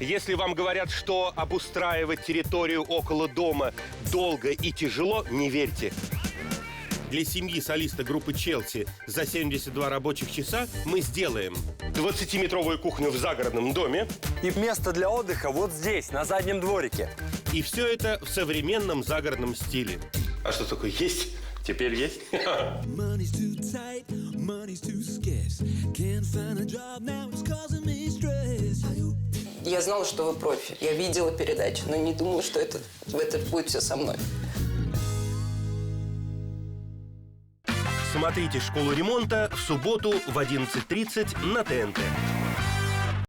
Если вам говорят, что обустраивать территорию около дома долго и тяжело, не верьте. Для семьи солиста группы «Челси» за 72 рабочих часа мы сделаем 20-метровую кухню в загородном доме. И место для отдыха вот здесь, на заднем дворике. И все это в современном загородном стиле. А что такое есть? Теперь есть? Я знала, что вы профи. Я видела передачу, но не думала, что это будет все со мной. Смотрите «Школу ремонта» в субботу в 11:30 на ТНТ.